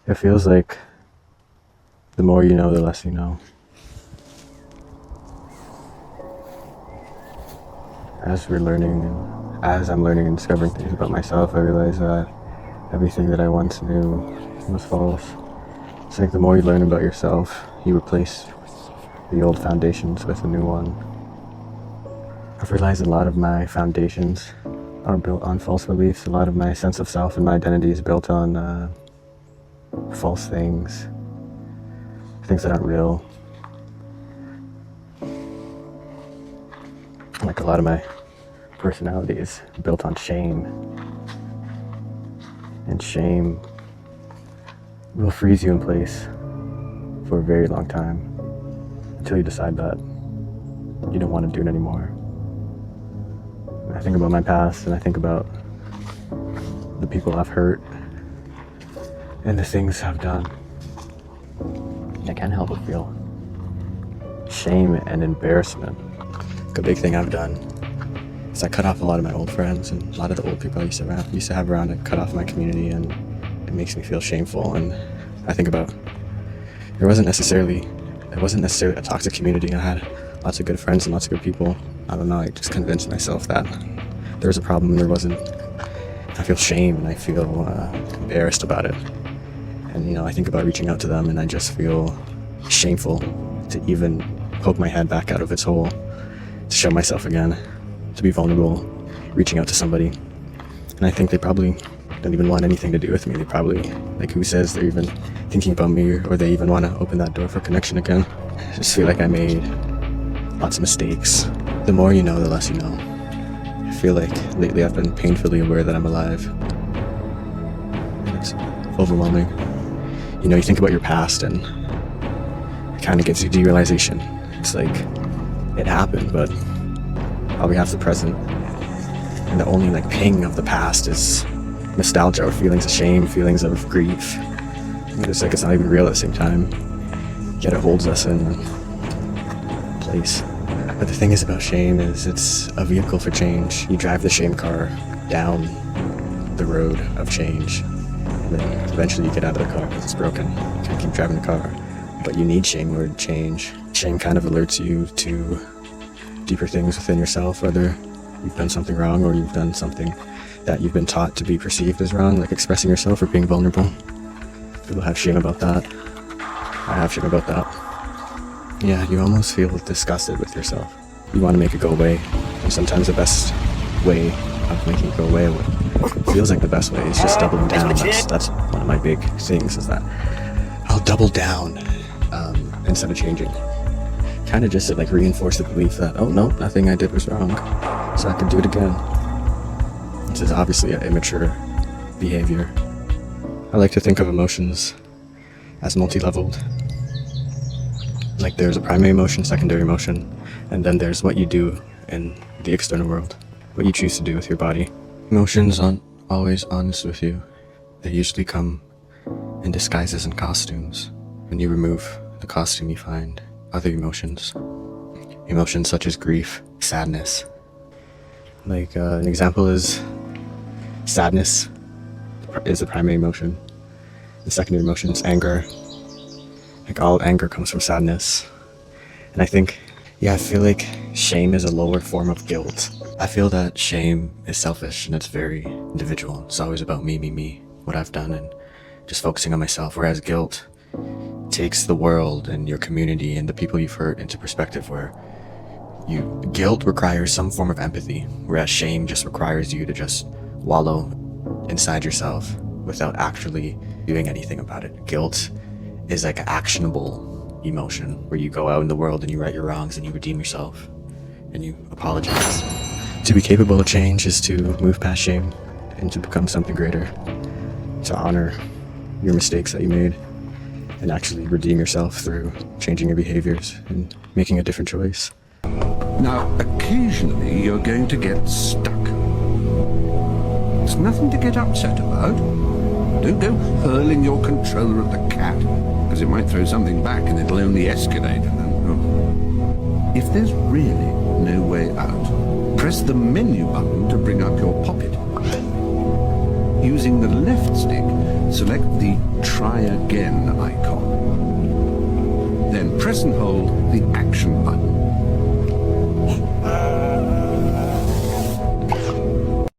It feels like the more you know, the less you know. As we're learning, and as I'm learning and discovering things about myself, I realize that everything that I once knew was false. It's like the more you learn about yourself, you replace the old foundations with a new one. I've realized a lot of my foundations are built on false beliefs. A lot of my sense of self and my identity is built on false things that aren't real. Like a lot of my personality is built on shame. And shame will freeze you in place for a very long time until you decide that you don't want to do it anymore. I think about my past and I think about the people I've hurt and the things I've done. I can't help but feel shame and embarrassment. A big thing I've done is I cut off a lot of my old friends and a lot of the old people I used to have around. I cut off my community, and it makes me feel shameful. And I think about it wasn't necessarily a toxic community. I had lots of good friends and lots of good people. I don't know, I just convinced myself that there was a problem and there wasn't. I feel shame and I feel embarrassed about it. And I think about reaching out to them and I just feel shameful to even poke my head back out of its hole, to show myself again, to be vulnerable, reaching out to somebody. And I think they probably don't even want anything to do with me. They probably, like, who says they're even thinking about me, or they even want to open that door for connection again. I just feel like I made lots of mistakes. The more you know, the less you know. I feel like lately I've been painfully aware that I'm alive. And it's overwhelming. You think about your past and it kind of gives you derealization. It's like, it happened, but all we have is the present. And the only ping of the past is nostalgia or feelings of shame, feelings of grief. And it's like it's not even real at the same time, yet it holds us in place. But the thing is about shame is it's a vehicle for change. You drive the shame car down the road of change, and then eventually you get out of the car because it's broken. You can't keep driving the car. But you need shame in order to change. Shame kind of alerts you to deeper things within yourself, whether you've done something wrong or you've done something that you've been taught to be perceived as wrong, like expressing yourself or being vulnerable. People have shame about that. I have shame about that. Yeah, you almost feel disgusted with yourself. You want to make it go away, and sometimes the best way of making it go away, what feels like the best way, is just doubling down. That's one of my big things, is that I'll double down instead of changing. Kind of just to reinforce the belief that, oh no, nothing I did was wrong, so I can do it again. This is obviously an immature behavior. I like to think of emotions as multi-leveled. Like there's a primary emotion, secondary emotion, and then there's what you do in the external world, what you choose to do with your body. Emotions aren't always honest with you. They usually come in disguises and costumes. When you remove the costume, you find other emotions. Emotions such as grief, sadness. An example is sadness is the primary emotion. The secondary emotion is anger. All anger comes from sadness. And I feel like shame is a lower form of guilt. I feel that shame is selfish and it's very individual. It's always about me, what I've done, and just focusing on myself. Whereas guilt takes the world and your community and the people you've hurt into perspective, where guilt requires some form of empathy, whereas shame just requires you to just wallow inside yourself without actually doing anything about it. Guilt is an actionable emotion where you go out in the world and you right your wrongs and you redeem yourself and you apologize. To be capable of change is to move past shame and to become something greater, to honor your mistakes that you made and actually redeem yourself through changing your behaviors and making a different choice. Now, occasionally you're going to get stuck. It's nothing to get upset about. Don't go hurling your controller at the cat, because it might throw something back and it'll only escalate. And then, if there's really no way out, press the menu button to bring up your poppet. Using the left stick, select the Try Again icon. Then press and hold the Action